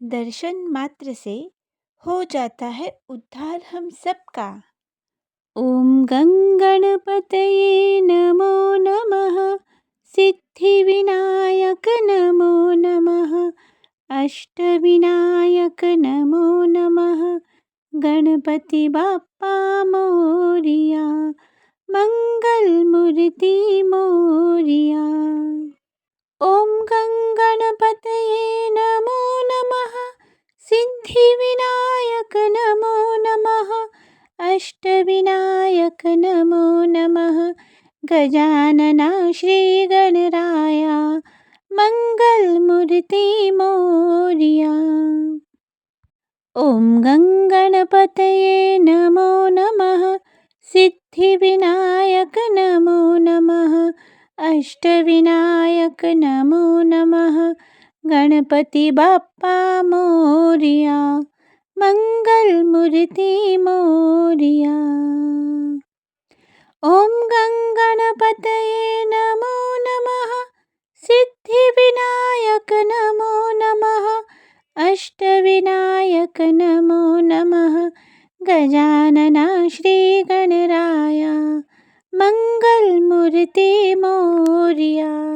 दर्शन मात्र से हो जाता है उद्धार हम सबका। ओम गंगणपतये नमो नमः, सिद्धिविनायक नमो नमः, अष्टविनायक नमो नमः, गणपति बाप्पा मोरिया, मंगलमूर्ति मोरिया। ओम गंगणपतये नमो नमः, सिद्धिविनायक नमो नमः, अष्टविनायक नमो नमः, गजानना श्रीगणराया, मंगलमूर्ति मोरिया। ओम गंगणपतये नमो नमः, सिद्धिविनायक नमो नमः, अष्टविनायक नमो नमः, गणपति बाप्पा मोरिया, मंगलमूर्ति मोरिया। ओम गंगणपतये नमो नमः, सिद्धिविनायक नमो नमः, अष्टविनायक नमो नमः, गजानना श्रीगणराया, मंगलमूर्ति मोरिया।